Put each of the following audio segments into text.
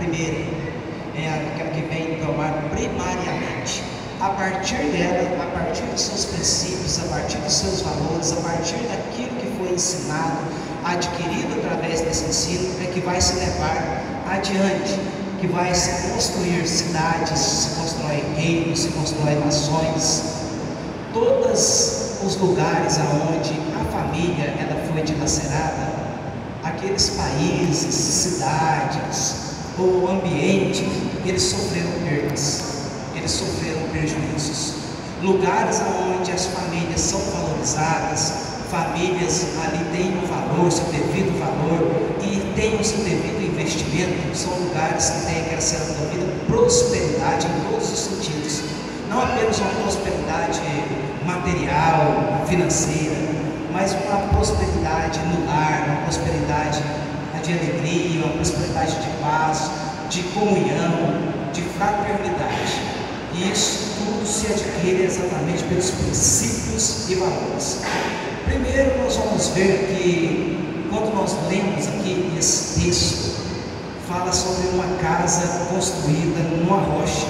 primeira é aquela que vem tomar primariamente. A partir dela, a partir dos seus princípios, a partir dos seus valores, a partir daquilo que foi ensinado, adquirido através desse ensino, é que vai se levar adiante, que vai se construir cidades, se constrói reinos, se constrói nações. Todos os lugares aonde a família ela foi dilacerada, aqueles países, cidades ou ambientes, eles sofreram perdas, eles sofreram prejuízos. Lugares onde as famílias são valorizadas, famílias ali têm um valor, seu devido valor e têm o seu devido investimento, são lugares que têm aquela devida prosperidade em todos os sentidos, não apenas uma prosperidade material, financeira, mas uma prosperidade no lar, uma prosperidade de alegria, uma prosperidade de paz, de comunhão, de fraternidade. E isso tudo se adquire exatamente pelos princípios e valores. Primeiro nós vamos ver que, quando nós lemos aqui esse texto, fala sobre uma casa construída numa rocha.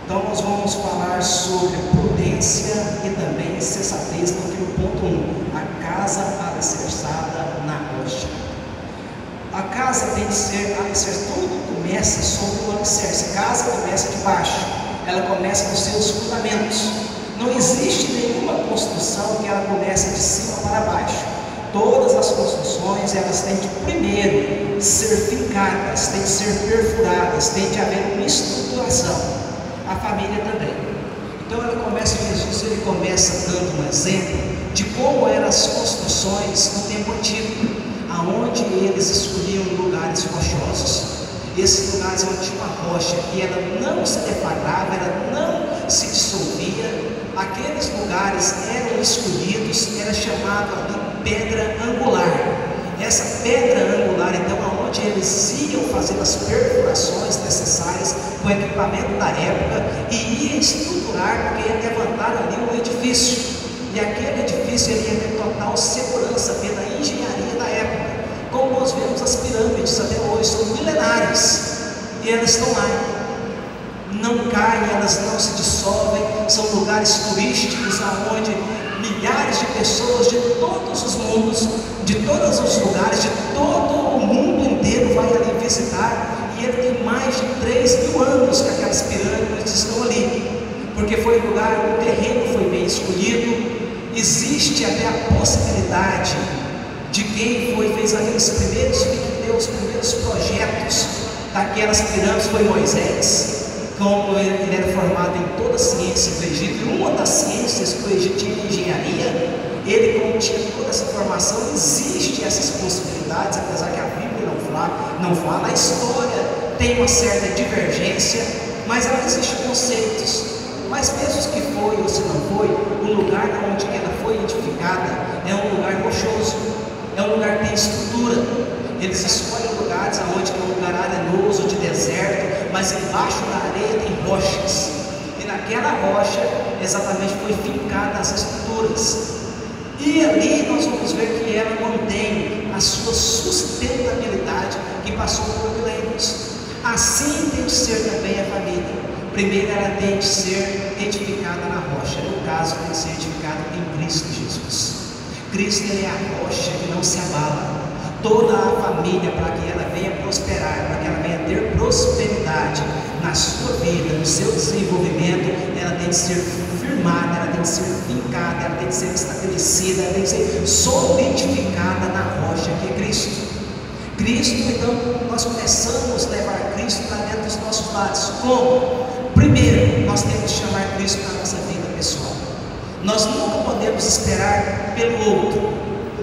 Então nós vamos falar sobre prudência e também sensatez no ponto 1, a casa alicerçada na rocha. A casa tem que ser alicerçada, tudo começa sobre o alicerce, a casa começa de baixo, ela começa nos seus fundamentos. Não existe nenhuma construção que ela comece de cima para baixo. Todas as construções, elas têm de primeiro ser fincadas, têm de ser perfuradas, tem de haver uma estruturação. A família também. Então ela começa, Jesus ele começa dando um exemplo de como eram as construções no tempo antigo, aonde eles escolhiam lugares rochosos. Esses lugares onde tinha uma rocha que ela não se deflagrava, ela não se dissolvia. Aqueles lugares eram escolhidos, era chamado ali pedra angular. Essa pedra angular, então, aonde eles iam fazer as perfurações necessárias com o equipamento da época e ia estruturar, porque ia levantar ali um edifício. E aquele edifício ele ia ter total segurança pela engenharia da época. Como nós vemos as pirâmides até hoje, são milenares e elas estão lá. Não caem, elas não se dissolvem, são lugares turísticos aonde milhares de pessoas de todos os mundos, de todos os lugares, de todo o mundo inteiro vai ali visitar, e ele tem mais de 3.000 anos que aquelas pirâmides estão ali, porque foi um lugar, o terreno foi bem escolhido. Existe até a possibilidade de quem fez aqueles primeiros, que deu os primeiros projetos daquelas pirâmides foi Moisés. Como ele era formado em toda a ciência do Egito, e uma das ciências que o Egito tinha engenharia, ele como tinha toda essa formação, existe essas possibilidades, apesar que a Bíblia não fala, a história tem uma certa divergência, mas ela existe conceitos. Mas mesmo que foi ou se não foi, o lugar onde ela foi edificada é um lugar rochoso, é um lugar que tem estrutura. Eles escolhem lugares onde é um lugar arenoso, de deserto, mas embaixo da areia tem rochas. E naquela rocha, exatamente, foi fincada as estruturas. E ali nós vamos ver que ela mantém a sua sustentabilidade, que passou por milênios. Assim tem de ser também a família. Primeiro ela tem de ser edificada na rocha. No caso, tem de ser edificada em Cristo Jesus. Cristo ele é a rocha que não se abala. Toda a família, para que ela venha prosperar, para que ela venha ter prosperidade na sua vida, no seu desenvolvimento, ela tem que ser firmada, ela tem que ser fincada, ela tem que ser estabelecida, ela tem que ser solidificada na rocha que é Cristo. Cristo, então, nós começamos a levar Cristo para dentro dos nossos lares. Como? Primeiro, nós temos que chamar Cristo na nossa vida pessoal. Nós nunca podemos esperar pelo outro.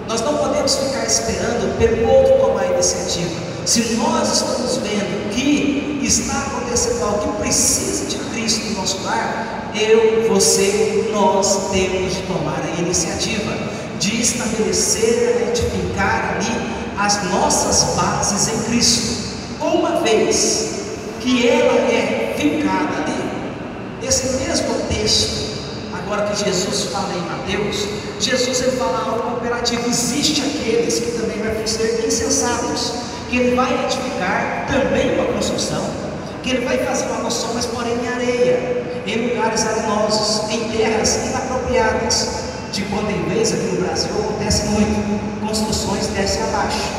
Nós não podemos ficar esperando pelo outro tomar a iniciativa. Se nós estamos vendo que está acontecendo algo que precisa de Cristo no nosso lar, eu, você, nós temos de tomar a iniciativa de estabelecer, edificar ali as nossas bases em Cristo. Uma vez que ela é fincada ali, esse mesmo texto, agora que Jesus fala em Mateus, Jesus ele fala algo imperativo. Existe aqueles que também vão ser insensatos, que Ele vai edificar também uma construção, que Ele vai fazer uma construção, mas porém em areia, em lugares arenosos, em terras inapropriadas. De quando em vez aqui no Brasil acontece muito, construções descem abaixo.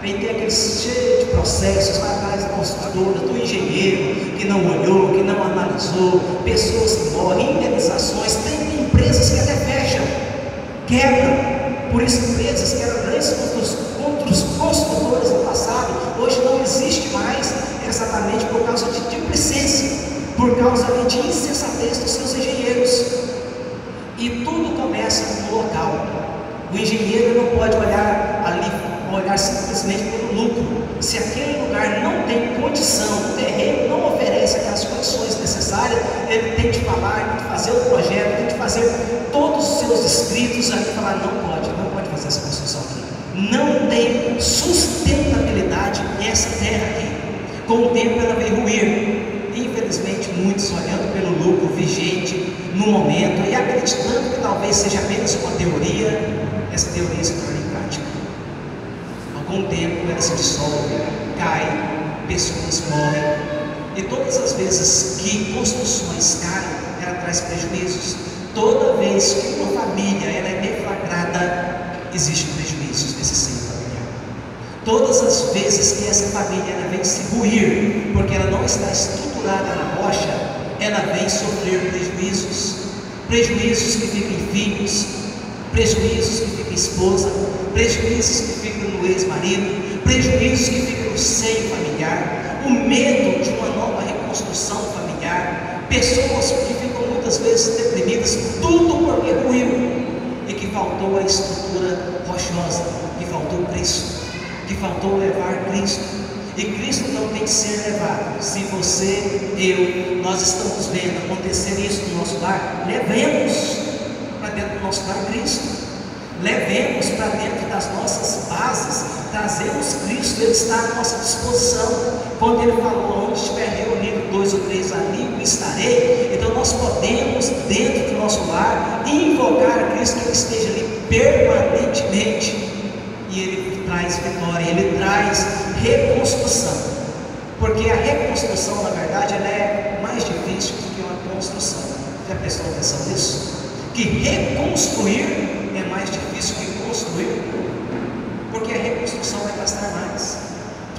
Aí tem aqueles cheios de processos, vai atrás da construtora, do engenheiro que não olhou, que não analisou, pessoas que morrem, indenizações, tem empresas que até fecham, quebram. Por isso, empresas que eram grandes construtores no passado, hoje não existe mais, exatamente por causa de displicência, por causa de insensatez dos seus engenheiros. E tudo começa no local. O engenheiro não pode olhar ali, olhar simplesmente pelo lucro. Se aquele lugar não tem condição, o terreno não oferece aquelas condições necessárias, ele tem de falar, tem de fazer o projeto, tem de fazer todos os seus escritos ali, falar, não pode fazer essa construção aqui. Não tem sustentabilidade essa terra aqui. Com o tempo ela vem ruir. Infelizmente, muitos olhando pelo lucro vigente no momento e acreditando que talvez seja apenas uma teoria, essa teoria se torna em prática. Com o tempo ela se dissolve, cai, pessoas morrem, e todas as vezes que construções caem, ela traz prejuízos. Toda vez que uma família ela é deflagrada, existem prejuízos nesse seio familiar. Todas as vezes que essa família ela vem se ruir, porque ela não está estruturada na rocha, ela vem sofrer prejuízos. Prejuízos que ficam em filhos, prejuízos que ficam em esposa, prejuízos que ficam no ex-marido, prejuízos que ficam no seio familiar, o medo de uma nova reconstrução familiar, pessoas que ficam muitas vezes deprimidas, tudo porque ruiu, e que faltou a estrutura rochosa, que faltou Cristo, que faltou levar Cristo. E Cristo não tem que ser levado. Se você, eu, nós estamos vendo acontecer isso no nosso lar, levemos para dentro do nosso lar Cristo, levemos para dentro das nossas bases, trazemos Cristo, Ele está à nossa disposição. Quando Ele falou, onde estiver reunido 2 ou 3 ali, eu estarei. Então nós podemos, dentro do nosso lar, invocar a Cristo, que Ele esteja ali permanentemente, e Ele traz vitória, Ele traz reconstrução, porque a reconstrução, na verdade, ela é mais difícil do que uma construção. Já prestou atenção nisso? Que reconstruir é mais difícil que construir, porque a reconstrução vai gastar mais.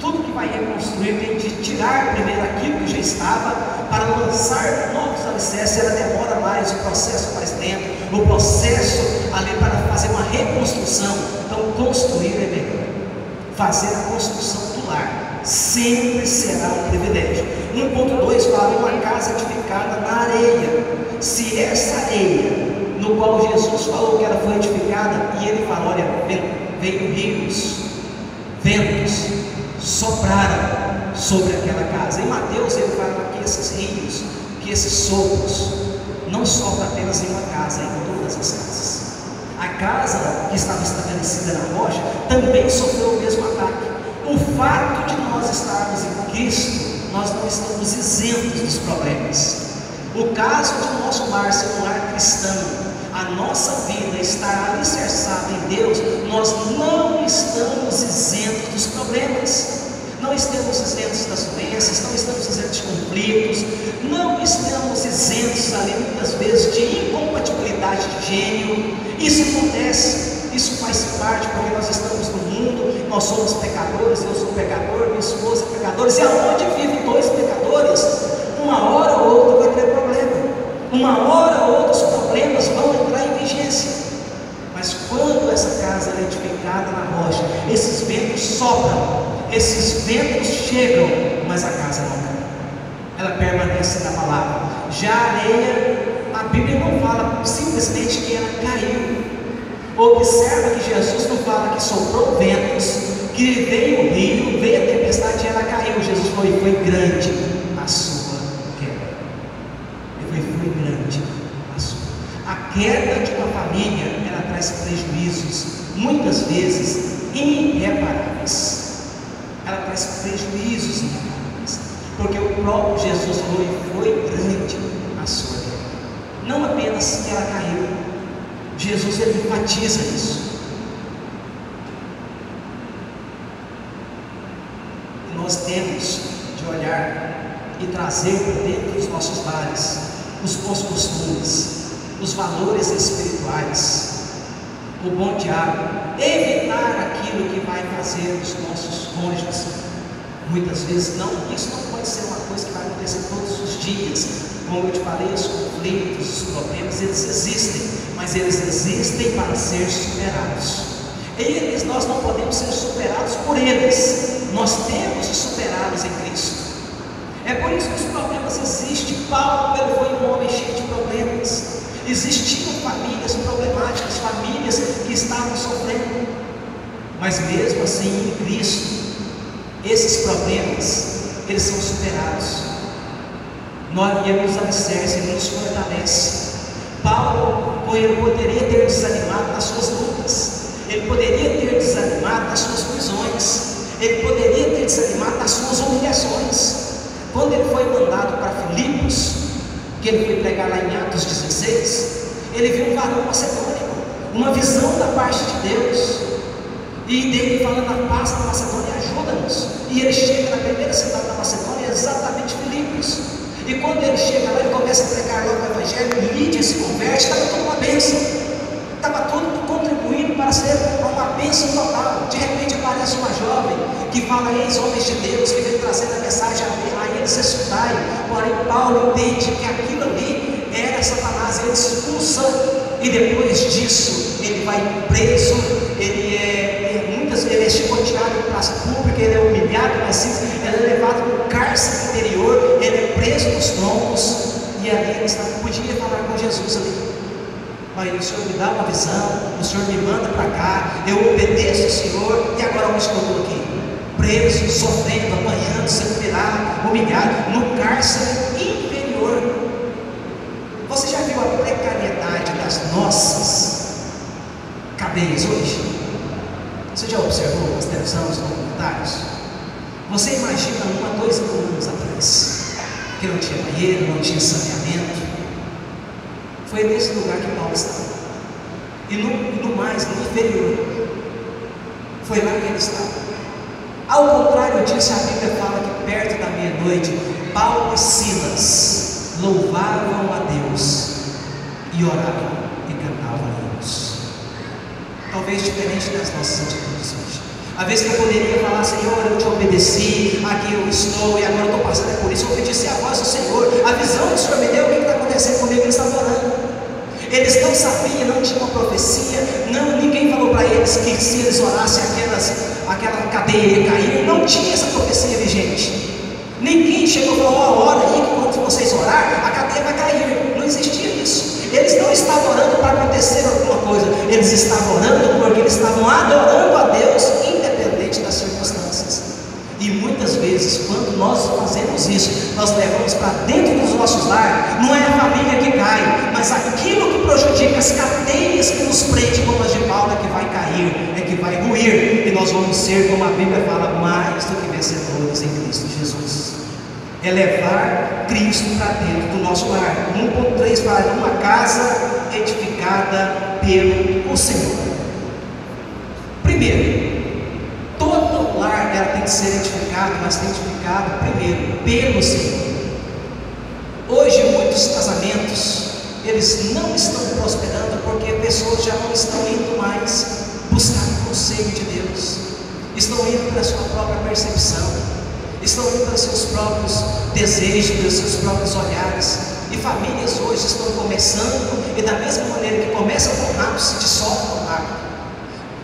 Tudo que vai reconstruir tem de tirar primeiro aquilo que já estava para lançar novos alicerces. Ela demora mais, o processo mais lento, o processo ali para fazer uma reconstrução. Então construir é melhor. Fazer a construção do lar sempre será um privilégio. 1.2 fala uma casa edificada na areia. Se essa areia, no qual Jesus falou que ela foi edificada, e Ele fala, olha, veio rios, ventos, sopraram sobre aquela casa. Em Mateus Ele fala que esses rios, que esses sopros não sopram apenas em uma casa, em todas as casas. A casa que estava estabelecida na rocha também sofreu o mesmo ataque. O fato de nós estarmos em Cristo, nós não estamos isentos dos problemas. O caso de nosso lar ser um lar cristão, a nossa vida estar alicerçada em Deus, nós não estamos isentos dos problemas. Não estamos isentos das doenças, não estamos isentos de conflitos, não estamos isentos ali muitas vezes de incompatibilidade de gênero. Isso acontece, isso faz parte, porque nós estamos no mundo, nós somos pecadores, eu sou pecador, minha esposa é pecadora, e aonde vivem 2 pecadores, uma hora ou outra vai ter problema, uma hora ou outra os problemas vão entrar em vigência. Mas quando essa casa é edificada na rocha, esses ventos sopram, esses ventos chegam, mas a casa não cai, ela permanece na palavra. Já a areia, a Bíblia não fala simplesmente que ela caiu. Observa que Jesus não fala que soprou ventos, que veio o rio, veio a tempestade e ela caiu. Jesus foi grande a sua queda. Foi grande a sua. A queda de uma família, ela traz prejuízos, muitas vezes irreparáveis. Ela traz prejuízos irreparáveis, porque o próprio Jesus foi grande a sua queda. Não apenas que ela caiu, Jesus ele enfatiza isso. nós temos de olhar e trazer para dentro dos nossos lares os bons costumes, os valores espirituais, o bom diálogo, evitar aquilo que vai fazer os nossos cônjuges. Muitas vezes isso não pode ser uma coisa que vai acontecer todos os dias. Como eu te falei, os conflitos, os problemas, eles existem, mas eles existem para ser superados. Nós não podemos ser superados por eles, nós temos de superá-los em Cristo. É por isso que os problemas existem. Paulo foi um homem cheio de problemas. Existiam famílias problemáticas, famílias que estavam sofrendo, mas mesmo assim em Cristo, esses problemas, eles são superados. Ele nos alicerça, ele nos fortalece. Paulo, ele poderia ter desanimado nas suas lutas, ele poderia ter desanimado nas suas prisões, ele poderia ter desanimado nas suas humilhações. Quando ele foi mandado para Filipos, que ele foi pregar lá em Atos 16, ele viu um varão macedônico, uma visão da parte de Deus, e dele falando: a paz da Macedônia, ajuda-nos. E ele chega na primeira cidade da Macedônia, exatamente Filipos, e quando ele chega lá, ele começa a pregar logo o Evangelho. Lídia se converte, estava tudo uma bênção, estava tudo contribuindo para ser uma bênção total. De repente aparece uma jovem que fala: eis homens de Deus, que vem trazendo a mensagem a eles escutarem. Porém Paulo entende que aquilo ali era Satanás, ele expulsa, e depois disso ele vai preso, ele é chicoteado em praça pública, ele é humilhado, mas ele é levado para o cárcere interior, ele é preso nos troncos, e ali ele podia falar com Jesus ali: Pai, o Senhor me dá uma visão, o Senhor me manda para cá, eu obedeço ao Senhor, e agora onde estou aqui? Preso, sofrendo, apanhando, sendo virado, humilhado, no cárcere inferior. Você já viu a precariedade das nossas cadeias hoje? Você já observou as televisões, os documentários? Você imagina 1 a 2 anos atrás, que não tinha banheiro, não tinha saneamento. Foi nesse lugar que Paulo estava, e no mais, no inferior, foi lá que ele estava. Ao contrário disso, a Bíblia fala que perto da meia-noite, Paulo e Silas louvavam a Deus e oravam e cantavam hinos. Talvez diferente das nossas atitudes hoje. Às vezes eu poderia falar: Senhor, eu te obedeci, aqui eu estou, e agora eu estou passando por isso. Eu obedeci a voz do Senhor, a visão que o Senhor me deu. O que está acontecendo comigo? Eles estavam orando. Eles não sabiam, não tinham uma profecia, ninguém falou para eles que se eles orassem aquela cadeia ia cair. Não tinha essa profecia vigente. Ninguém chegou e falou: ó, ora aí que quando vocês orar, a cadeia vai cair. Não existia isso. Eles não estavam orando para acontecer alguma coisa, eles estavam orando porque eles estavam adorando a Deus, independente das circunstâncias. E muitas vezes, quando nós fazemos isso, nós levamos para dentro dos nossos lares. Não é a família que cai, mas aquilo que prejudica, as cadeias que nos prende, como as de Paulo, é que vai cair, é que vai ruir, e nós vamos ser, como a Bíblia fala, mais do que vencedores em Cristo Jesus. É levar Cristo para dentro do nosso lar. 1.3 fala: uma casa edificada pelo Senhor. Primeiro, todo lar ela tem que ser edificado, mas tem que ser edificado primeiro pelo Senhor. Hoje muitos casamentos, eles não estão prosperando porque pessoas já não estão indo mais buscar o conselho de Deus, estão indo pela sua própria percepção, estão indo pelos seus próprios desejos, pelos seus próprios olhares. E famílias hoje estão começando, e da mesma maneira que começam com rápido, se dissolvem com rápido.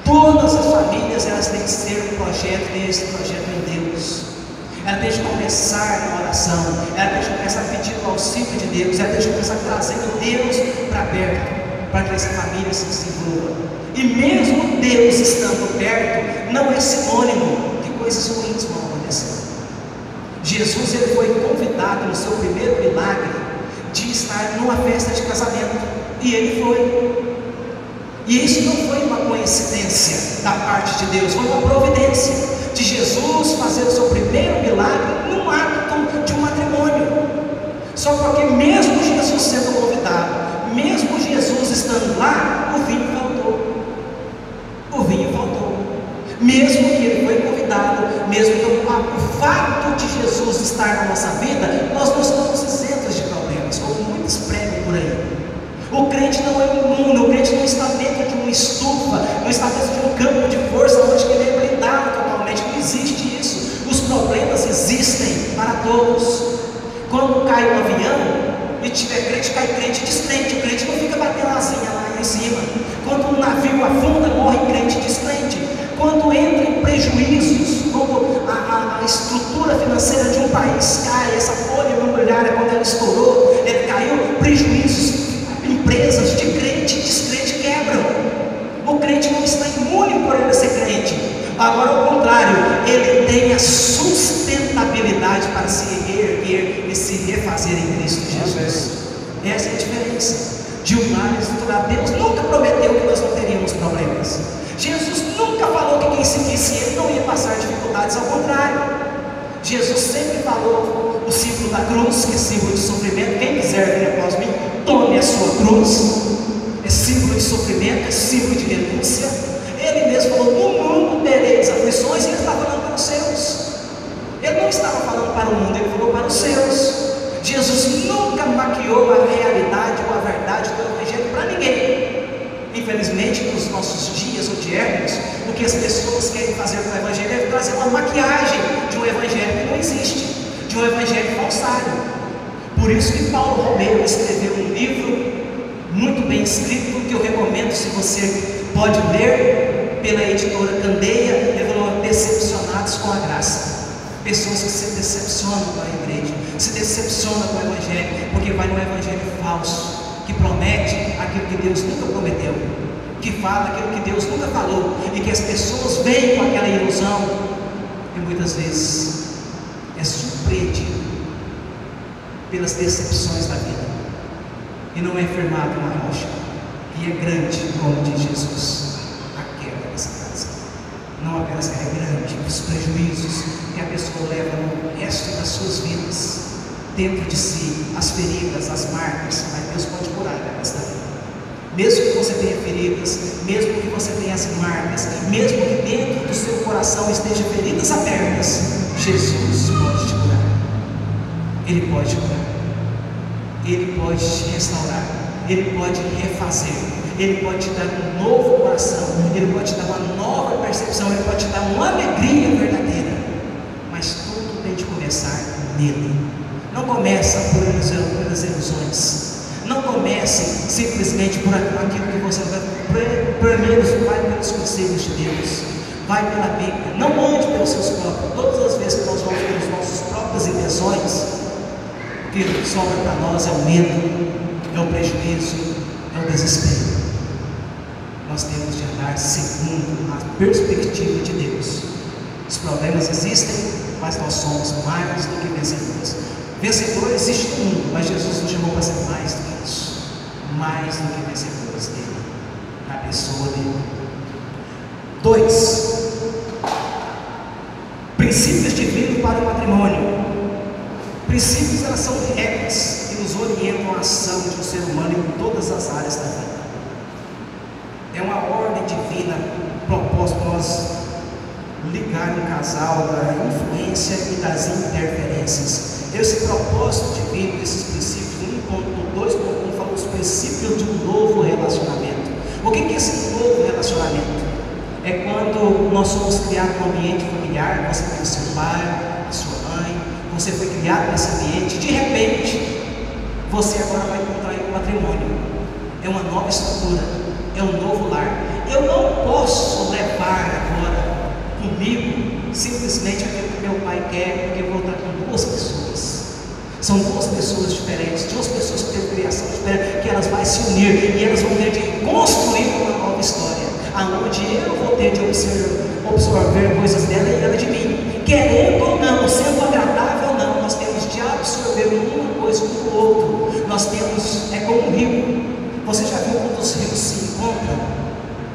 Todas as famílias, elas têm que ser um projeto, e esse projeto em Deus. Ela tem de começar na oração, ela tem de começar pedindo o auxílio de Deus, ela tem de começar trazendo Deus para perto, para que essa família se desenvolva. E mesmo Deus estando perto, não é sinônimo de coisas ruins vão acontecer. Jesus, ele foi convidado no seu primeiro milagre de estar numa festa de casamento, e ele foi. E isso não foi uma coincidência da parte de Deus, foi uma providência de Jesus fazer o seu primeiro milagre num ato de um matrimônio. Só porque mesmo Jesus sendo convidado, mesmo Jesus estando lá, o vinho faltou. O vinho faltou. Mesmo que ele foi convidado, mesmo que o fato estar na nossa vida, nós não estamos isentos de problemas, como muitos pregam por aí. O crente não é imune, o crente não está dentro de uma estufa, não está dentro de um campo de força onde ele é blindado totalmente. Não existe isso. Os problemas existem para todos. Quando cai um avião e tiver crente, cai crente e descrente. O crente não fica batendo asinha lá em cima. Quando um navio afunda, morre crente e descrente. Quando entra em prejuízos, quando a estrutura financeira de um país cai, essa folha imobiliária, quando ela estourou, ele caiu, prejuízos, empresas de crente e descrente quebram. O crente não está imune por ele ser crente. Agora, ao contrário, ele tem a sustentabilidade para se erguer e se refazer em Cristo Jesus. Essa é a diferença de um lar estruturado. Deus nunca prometeu que nós não teríamos problemas. Jesus nunca falou que quem seguisse ele não ia passar dificuldades, ao contrário. Jesus sempre falou o símbolo da cruz, que é símbolo de sofrimento. Quem quiser vir após mim, tome a sua cruz. É símbolo de sofrimento, é símbolo de renúncia. Ele mesmo falou: no mundo tereis aflições, e ele estava falando para os seus. Ele não estava falando para o mundo, ele falou para os seus. Jesus nunca maquiou a realidade ou a verdade do Evangelho para ninguém. Infelizmente, nos nossos dias odiernos, o que as pessoas querem fazer com o Evangelho é trazer uma maquiagem de um Evangelho que não existe, de um Evangelho falsário. Por isso que Paulo Romero escreveu um livro muito bem escrito, que eu recomendo, se você pode ler, pela editora Candeia. Ele falou: Decepcionados com a Graça. Pessoas que se decepcionam com a igreja, se decepcionam com o Evangelho, porque vai no Evangelho falso, que promete aquilo que Deus nunca prometeu, que fala aquilo que Deus nunca falou, e que as pessoas veem com aquela ilusão, e muitas vezes é surpreendido pelas decepções da vida, e não é firmado na rocha, e é grande, como diz Jesus, a queda dessa casa. Não apenas é grande, os prejuízos que a pessoa leva no resto das suas vidas, dentro de si, as feridas, as marcas, mas Deus pode curar esta vida. Mesmo que você tenha feridas, mesmo que você tenha as marcas, mesmo que dentro do seu coração esteja feridas abertas, Jesus pode te curar. Ele pode te curar. Ele pode te restaurar. Ele pode refazer. Ele pode te dar um novo coração. Ele pode te dar uma nova percepção. Ele pode te dar uma alegria verdadeira. Mas tudo tem de começar nele. Não começa por ilusões. Não comece simplesmente por aquilo que você vai. Primeiro, vai pelos conselhos de Deus. Vai pela Bíblia. Não ande pelos seus próprios. Todas as vezes que nós vamos pelas nossas próprias intenções, o que sobra para nós é o medo, é o prejuízo, é o desespero. Nós temos de andar segundo a perspectiva de Deus. Os problemas existem, mas nós somos mais do que vencedores. Vencedor existe no mundo, mas Jesus nos chamou para ser mais do que isso, mais do que vencedores dele, na pessoa dele. 2. Princípios divinos para o matrimônio. Princípios, elas são regras que nos orientam a ação de um ser humano em todas as áreas da vida. É uma ordem divina proposta para nós ligar um casal da influência e das interferências. Esse propósito divino, esses princípios, 1.2.1 fala os princípios de um novo relacionamento. O que é esse novo relacionamento? É quando nós somos criados num ambiente familiar, você tem o seu pai, a sua mãe, você foi criado nesse ambiente, de repente, você agora vai contrair um matrimônio. É uma nova estrutura, é um novo lar. Eu não posso levar agora comigo simplesmente aquilo que meu pai quer, porque eu vou estar com duas pessoas. São duas pessoas diferentes, duas pessoas que têm criação diferente, que elas vão se unir e elas vão ter de construir uma nova história, aonde eu vou ter de absorver coisas dela e ela de mim, querendo ou não, sendo agradável ou não, nós temos de absorver uma coisa do outro. Nós temos, é como um rio. Você já viu quando os rios se encontram,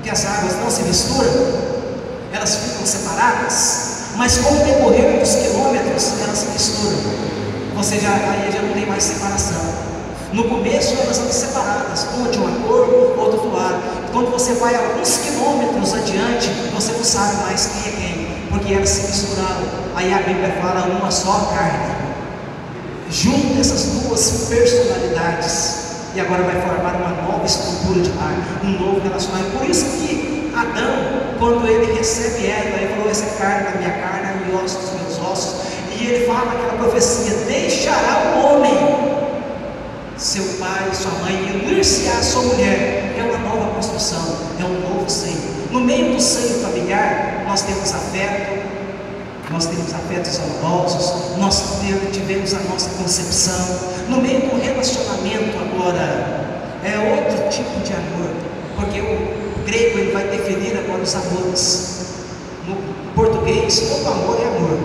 que as águas não se misturam? Elas ficam separadas, mas com o decorrer dos quilômetros elas se misturam. Aí já não tem mais separação. No começo elas estão separadas, uma de uma cor, outra do lado. Quando você vai alguns quilômetros adiante, você não sabe mais quem é quem, porque elas se misturaram. Aí a Bíblia fala uma só carne. Junta essas duas personalidades e agora vai formar uma nova estrutura de lar, um novo relacionamento. Por isso que Adão, quando ele recebe Eva, ele falou: essa é carne da minha carne e ossos dos meus ossos. E ele fala aquela profecia: deixará o homem seu pai, sua mãe, e unir-se-á a sua mulher. É uma nova construção, é um novo seio. No meio do seio familiar, nós temos afeto, nós temos afetos amorosos, nós tivemos a nossa concepção. No meio do relacionamento agora, é outro tipo de amor, porque o grego ele vai definir agora os amores. No português, todo amor é amor.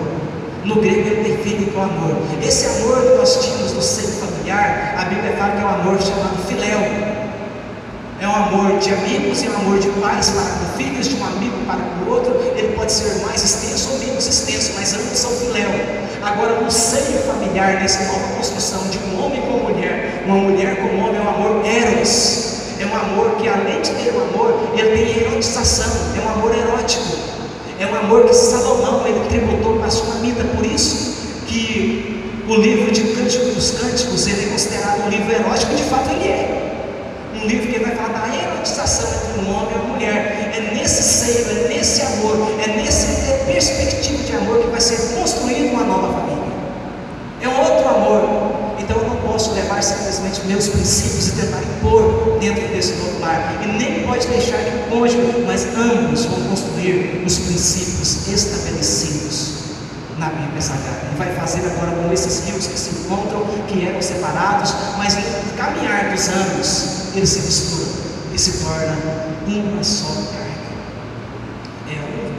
No grego ele define com amor. Esse amor que nós tínhamos no seio familiar, a Bíblia fala que é um amor chamado filéu. É um amor de amigos, é um amor de pais para com filhos, de um amigo para com o outro. Ele pode ser mais extenso ou menos extenso, mas ambos são filéu. Agora, no seio familiar, nessa nova construção de um homem com uma mulher com um homem, é um amor eros. É um amor que, além de ter um amor, ele tem erotização, é um amor erótico. É um amor que Salomão ele tributou para a Sunamita. Por isso que o livro de Cântico dos Cânticos ele é considerado um livro erótico. De fato ele é um livro que vai falar da erotização entre um homem e uma mulher. É nesse seio, é nesse amor, é nessa perspectiva de amor que vai ser construída uma nova família. É um outro amor. Então eu não posso levar simplesmente meus princípios e tentar impor dentro desse novo lar, e nem pode deixar que o cônjuge, mas ambos vão construir os princípios estabelecidos na Bíblia Sagrada. E vai fazer agora com esses rios que se encontram, que eram separados, mas no caminhar dos anos eles se misturam e se tornam uma só carne.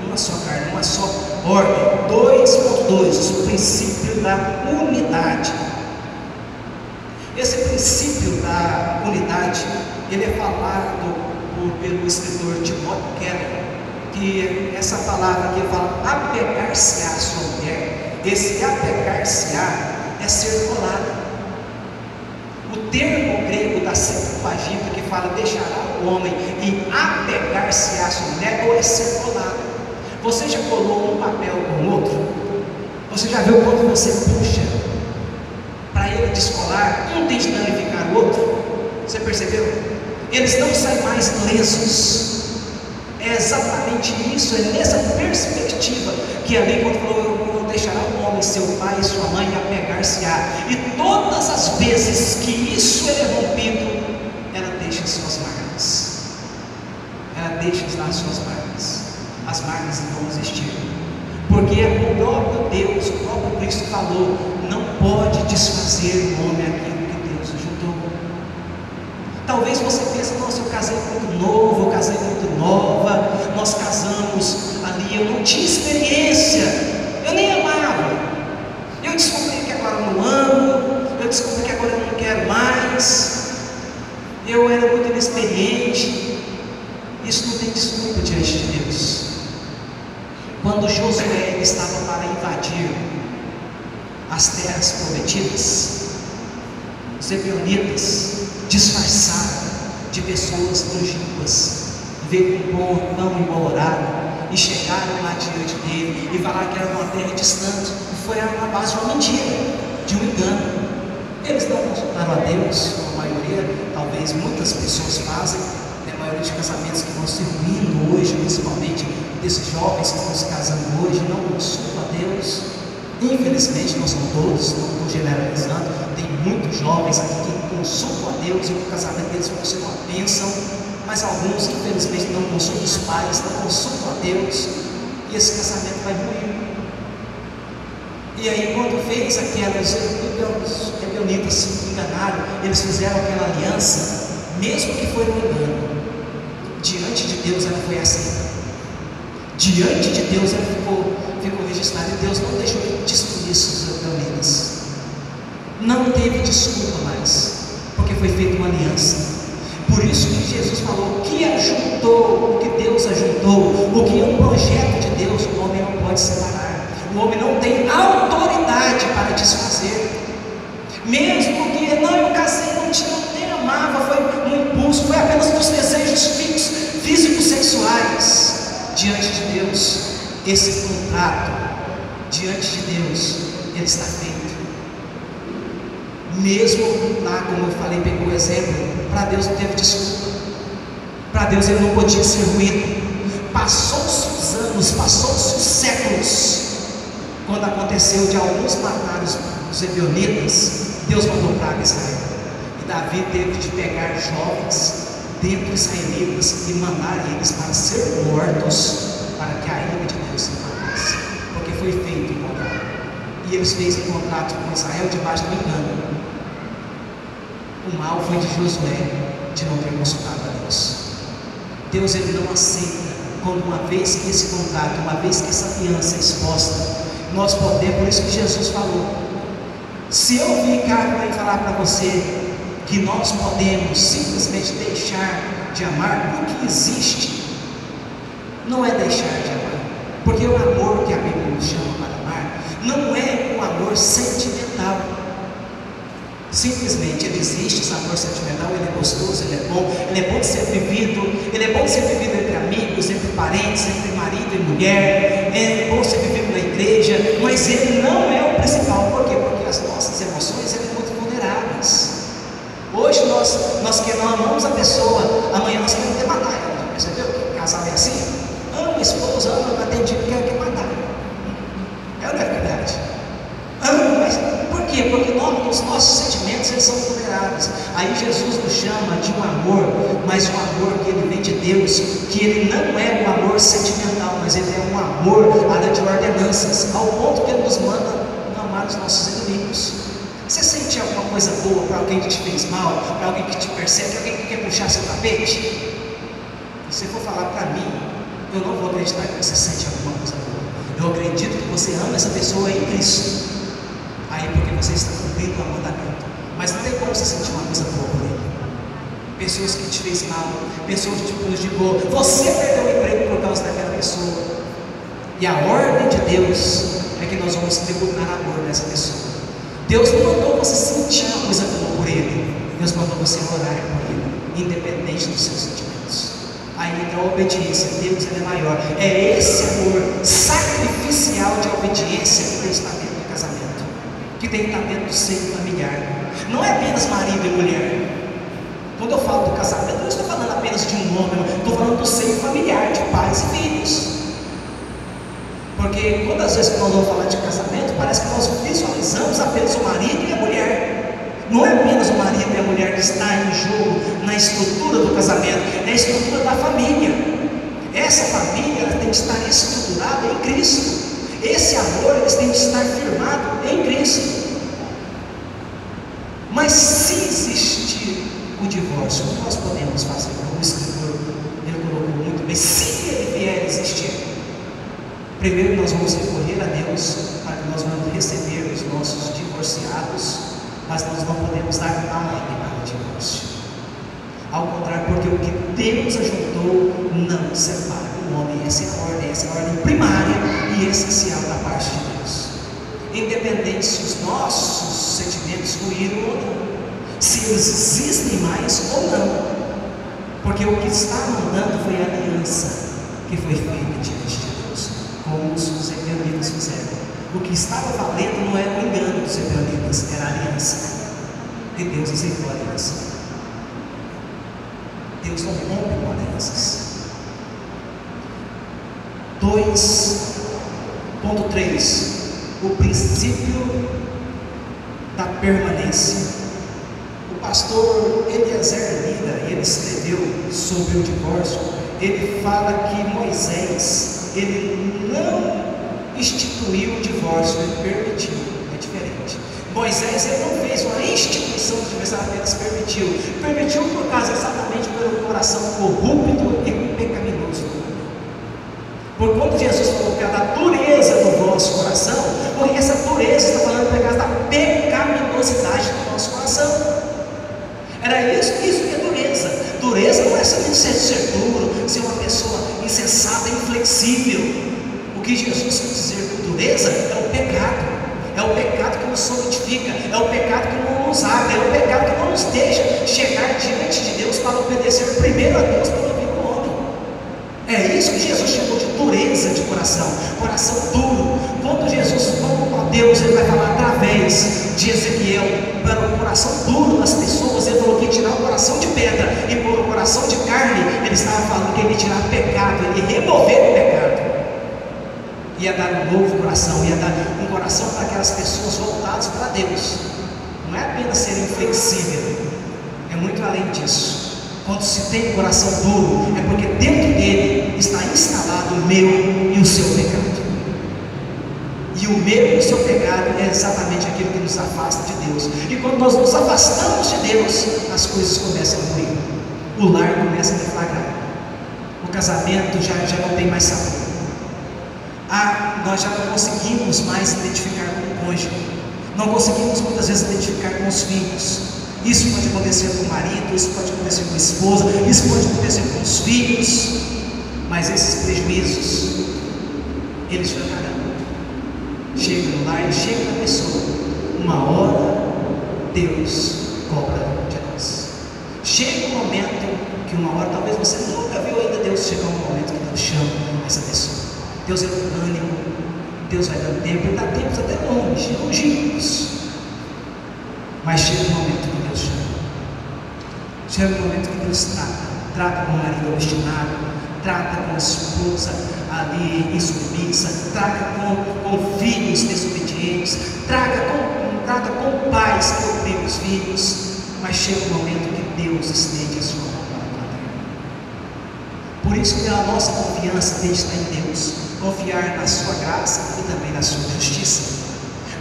Uma só carne, uma só ordem. 2.2, o princípio da unidade. Esse princípio da unidade, ele é falado pelo escritor Timóteo Keller, que essa palavra que ele fala apegar-se-á à sua mulher. Esse apegar-se-á é ser colado. O termo grego da Septuaginta que fala deixará o homem e apegar-se-á à sua mulher, ou é ser colado. Você já colou um papel com o outro? Você já viu quando você puxa para ele descolar, um tem de danificar o outro? Você percebeu? Eles não saem mais lesos. É exatamente isso, é nessa perspectiva que ali quando falou: eu deixará o homem, seu pai e sua mãe, apegar-se-á. E todas as vezes que isso é rompido, ela deixa suas marcas. Ela deixa lá as suas marcas. As marcas vão existir. Porque o próprio Deus, o próprio Cristo falou: não pode desfazer o homem aquilo que Deus ajuntou. Talvez você pense: nossa, eu casei muito novo, eu casei muito nova, nós casamos ali, eu não tinha experiência, eu nem amava, eu descobri que agora eu não amo, eu descobri que agora eu não quero mais, eu era muito inexperiente. Isso não tem desculpa diante de Deus. Quando Josué estava para invadir as terras prometidas, os ebionitas disfarçaram de pessoas longínquas, veio com um pão embolorado e chegaram lá diante dele e falaram que era uma terra distante. E foi na base de uma mentira, de um engano. Eles não consultaram a Deus, a maioria, talvez muitas pessoas fazem, a maioria de casamentos que vão se ruindo hoje, principalmente desses jovens que estão se casando hoje, não consultam a Deus. Infelizmente, não são todos, não estou generalizando, tem muitos jovens aqui que consultam a Deus e o casamento deles vai ser uma bênção, mas alguns, infelizmente, não consultam os pais, não consultam a Deus, e esse casamento vai ruir. E aí, quando fez aquelas, os ebionitas se enganaram, eles fizeram aquela aliança, mesmo que foi um engano, diante de Deus ela foi aceita. Diante de Deus ela ficou registrada, e Deus não deixou de destruir os ebionitas. Não teve desculpa mais, porque foi feita uma aliança. Por isso que Jesus falou: o que ajuntou, o que Deus ajuntou, o que é um projeto de Deus, o homem não pode separar. O homem não tem autoridade para desfazer. Mesmo que não, eu casei, não nem amava, foi um impulso, foi apenas dos desejos físicos sexuais. Diante de Deus, esse contrato de diante de Deus, ele está feito. Mesmo lá, como eu falei, pegou o exemplo, para Deus não teve desculpa, para Deus ele não podia ser ruído. Passou-se os anos, passou-se os séculos, quando aconteceu de alguns matar os ebionitas, Deus mandou praga a Israel, e Davi teve de pegar jovens dentre os israelitas e mandar eles para ser mortos, para que a ira de Deus se enfadasse, porque foi feito um contrato, e eles fez um contrato com Israel debaixo do engano. O mal foi de Josué, de não ter consultado a Deus. Deus ele não aceita quando, uma vez que esse contrato, uma vez que essa aliança é exposta, nós podemos, por isso que Jesus falou, se eu ficar e falar para você que nós podemos simplesmente deixar de amar, porque existe, não é deixar de amar, porque o amor que a Bíblia nos chama para amar, não é um amor sentimental. Simplesmente ele existe, esse amor sentimental, ele é gostoso, ele é bom de ser vivido, ele é bom de ser vivido entre amigos, entre parentes, entre marido e mulher, é bom ser vivido na igreja, mas ele não é o principal. Por quê? Porque as nossas emoções são muito vulneráveis. Hoje nós que não amamos a pessoa, amanhã nós queremos até matar ela. Já percebeu que o casal é assim? Ama a esposa, ama, mas tem dia que quer matar. É ou não é verdade? Ama, mas por quê? Porque os nossos sentimentos eles são vulneráveis. Aí Jesus nos chama de um amor, mas um amor que ele vem de Deus, que ele não é um amor sentimental, mas ele é um amor além de ordenanças, ao ponto que ele nos manda amar os nossos inimigos. Você sente alguma coisa boa para alguém que te fez mal, para alguém que te persegue, alguém que quer puxar seu tapete? Se for falar para mim, eu não vou acreditar que você sente alguma coisa boa. Eu acredito que você ama essa pessoa em Cristo. Aí porque você está cumprindo o mandamento. Mas não tem como você sentir uma coisa boa por ele. Pessoas que te fez mal, pessoas que te prejudicou, você perdeu o emprego por causa daquela pessoa. E a ordem de Deus é que nós vamos tributar amor nessa pessoa. Deus não mandou você sentir uma coisa boa por ele, Deus mandou você orar por ele, independente dos seus sentimentos. Aí entra a obediência. Deus ele é maior. É esse amor sacrificial de obediência que está dentro do casamento, que tem que estar dentro do seio familiar. Não é apenas marido e mulher. Quando eu falo do casamento, eu não estou falando apenas de um homem, estou falando do seio familiar, de pais e filhos. Porque quantas vezes que nós vamos falar de casamento, parece que nós visualizamos apenas o marido e a mulher. Não é apenas o marido e a mulher que está em jogo na estrutura do casamento, é a estrutura da família. Essa família ela tem que estar estruturada em Cristo. Esse amor eles tem que estar firmado em Cristo. Mas se existir o divórcio, o que nós podemos fazer? Como o escritor ele colocou muito bem, se ele vier a existir, primeiro nós vamos recorrer a Deus para que nós vamos receber os nossos divorciados, mas nós não podemos dar ordem para o divórcio. Ao contrário, porque o que Deus ajuntou não separa o homem. Essa é a ordem primária e essencial da parte de Deus. Independente se os nossos sentimentos ruíram ou não, se eles existem mais ou não, porque o que está mandando foi a aliança que foi feita diante de Deus, como os ebionitas fizeram. O que estava valendo não era o engano dos ebionitas, era a aliança. E Deus aceitou a aliança. Deus não rompe com alianças. 2.3 O princípio da permanência. O pastor Eliezer Lira, ele escreveu sobre o divórcio. Ele fala que Moisés, ele não instituiu o divórcio, ele permitiu. É diferente. Moisés ele não fez uma instituição de divórcio, apenas permitiu. Permitiu por causa exatamente pelo coração corrupto e pecaminoso. Por quando Jesus falou que a dureza do vosso coração, porque essa dureza está falando por causa da pecaminosidade do nosso coração. Era isso que é dureza. Dureza não é somente ser duro, ser uma pessoa insensata, inflexível. O que Jesus quer dizer com dureza é o pecado. É o pecado que nos solidifica, é o pecado que não nos abre, é o pecado que não nos deixa chegar diante de Deus para obedecer primeiro a Deus para ouvir o homem. É isso que Jesus chamou de dureza. dureza de coração duro. Quando Jesus, quando Deus ele vai falar através de Ezequiel para o coração duro das pessoas, ele falou que ia tirar o coração de pedra e pôr o coração de carne. Ele estava falando que ele ia tirar o pecado, ele ia remover o pecado, ia dar um novo coração, ia dar um coração para aquelas pessoas voltadas para Deus. Não é apenas ser inflexível, é muito além disso. Quando se tem um coração duro, é porque dentro dele está instalado o meu e o seu pecado. E o meu e o seu pecado é exatamente aquilo que nos afasta de Deus. E quando nós nos afastamos de Deus, as coisas começam a ruir. O lar começa a deflagrar. O casamento já não tem mais sabor. Nós já não conseguimos mais identificar com o cônjuge. Não conseguimos muitas vezes identificar com os filhos. Isso pode acontecer com o marido, isso pode acontecer com a esposa, isso pode acontecer com os filhos. Mas esses prejuízos, eles ficarão. Chega no lar, chega na pessoa. Uma hora, Deus cobra de nós. Chega um momento que uma hora, talvez você nunca viu ainda Deus chegar um momento que Deus chama essa pessoa. Deus é unânime, Deus vai dando tempo, Ele dá tempos até longínquos. Mas chega um momento que Deus chama. Chega um momento que Deus trata com o marido obstinado, trata com a esposa ali insubmissa, trata com filhos desobedientes, trata com pais que oprimem os filhos. Mas chega um momento que Deus estende a sua mão para a terra. Por isso que a nossa confiança tem que estar em Deus, confiar na sua graça e também na sua justiça.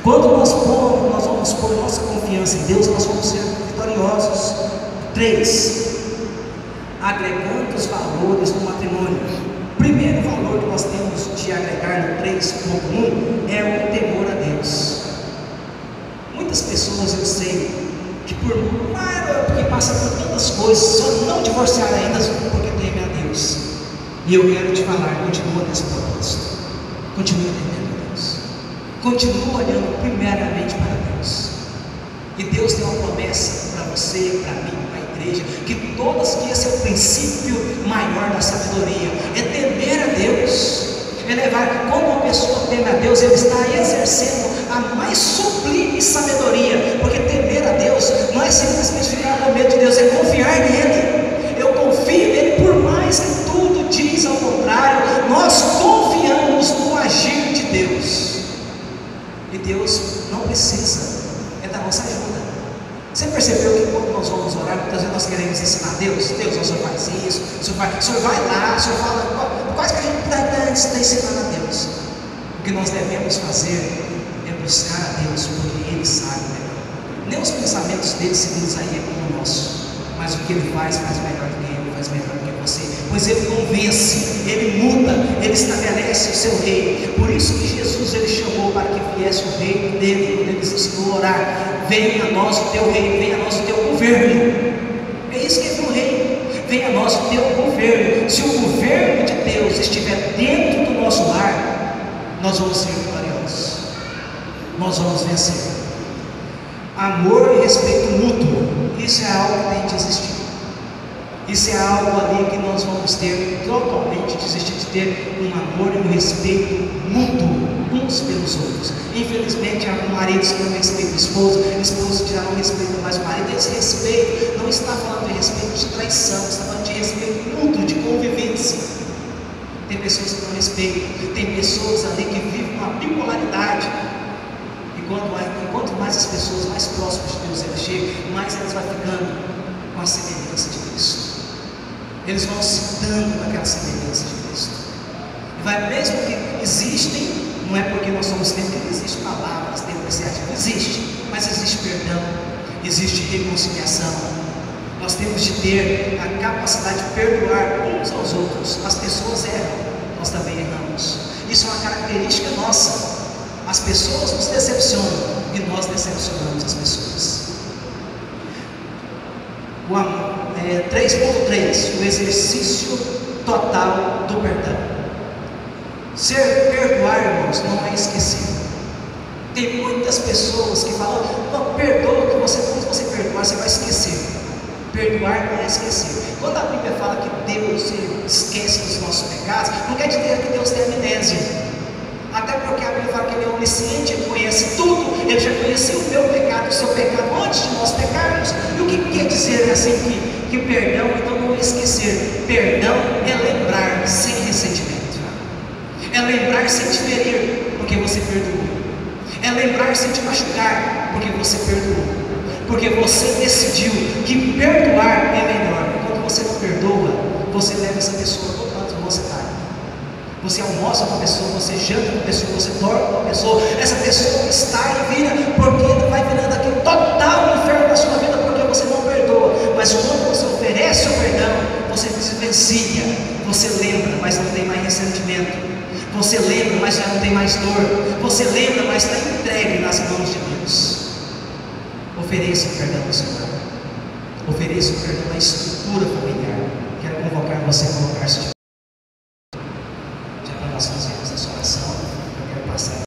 Quando nós vamos pôr nossa confiança em Deus, nós vamos ser vitoriosos. 3. Agregando os valores no matrimônio. O primeiro valor que nós temos de agregar no 3.1 é o temor a Deus. Muitas pessoas eu sei que porque passam por tantas coisas, só não divorciaram ainda porque temem a Deus. E eu quero te falar, continua nesse propósito. Continua temendo a Deus. Continua olhando primeiramente para Deus. E Deus tem uma promessa para você, para mim, para a igreja, que esse é o princípio maior da sabedoria, é temer a Deus. Quando uma pessoa teme a Deus, ele está exercendo a mais sublime sabedoria, porque temer a Deus não é simplesmente ficar com medo de Deus, é confiar nele. Eu confio nele, por mais que tudo diz ao contrário, nós confiamos no agir de Deus. E Deus não precisa da nossa ajuda. Você percebeu que quando nós vamos orar, muitas vezes nós queremos ensinar a Deus? Deus, o Senhor faz isso, o Senhor vai lá, o Senhor fala, quase que a gente está ensinando a Deus. O que nós devemos fazer é buscar a Deus, porque Ele sabe melhor. Nem os pensamentos dele se cruzam aí como o nosso, mas o que Ele faz melhor do que eu, faz melhor do que você, pois Ele convence, Ele muda, Ele estabelece o seu reino. Por isso que Jesus ele chamou para que viesse o reino dele. Quando ele ensinou a orar, venha a nós o teu reino, venha a nós o teu governo. É isso que é o reino, venha a nós o teu governo. Se o governo de Deus estiver dentro do nosso lar, nós vamos ser vitoriosos, nós vamos vencer. Amor e respeito mútuo, isso é algo que tem de existir. Isso é algo ali que nós vamos ter totalmente, desistir de ter um amor e um respeito mútuo uns pelos outros. Infelizmente, há maridos que não respeitam a esposa que já não respeitam mais o marido. Esse respeito não está falando de respeito de traição, está falando de respeito mútuo, de convivência. Tem pessoas que não respeitam, tem pessoas ali que vivem uma bipolaridade. E quanto mais as pessoas mais próximas de Deus elas chegam, mais elas vão ficando com a semelhança de Cristo. Eles vão se dando com aquela semelhança de Cristo. Mesmo que existem, não é porque nós somos tempos que não existe palavras, tempo criativo, existe, mas existe perdão, existe reconciliação. Nós temos de ter a capacidade de perdoar uns aos outros. As pessoas erram, nós também erramos. Isso é uma característica nossa. As pessoas nos decepcionam e nós decepcionamos as pessoas. O amor. 3.3, o exercício total do perdão. Perdoar, irmãos, não é esquecer. Tem muitas pessoas que falam, não, perdoa o que você fez, você perdoar, você vai esquecer. Perdoar não é esquecer. Quando a Bíblia fala que Deus esquece dos nossos pecados, não quer dizer que Deus tem amnésia. Até porque a Bíblia fala que Ele é onisciente, Ele conhece tudo, Ele já conheceu o meu pecado, o seu pecado, antes de nós pecarmos. E o que quer dizer assim que o perdão, então não é esquecer. Perdão é lembrar sem ressentimento. É lembrar sem te ferir, porque você perdoou. É lembrar sem te machucar, porque você perdoou. Porque você decidiu que perdoar é melhor. Quando você não perdoa, você leva essa pessoa todo lado que você está. Você almoça com a pessoa, você janta com a pessoa, você dorme com a pessoa. Essa pessoa está e vira, porque vai virando aquele total inferno na sua vida, porque você não perdoa. Mas quando você oferece o perdão, você desvencia, você lembra, mas não tem mais ressentimento. Você lembra, mas já não tem mais dor. Você lembra, mas está entregue nas mãos de Deus. Ofereça o perdão ao Senhor. Ofereça o perdão à estrutura familiar. Quero convocar você a colocar-se de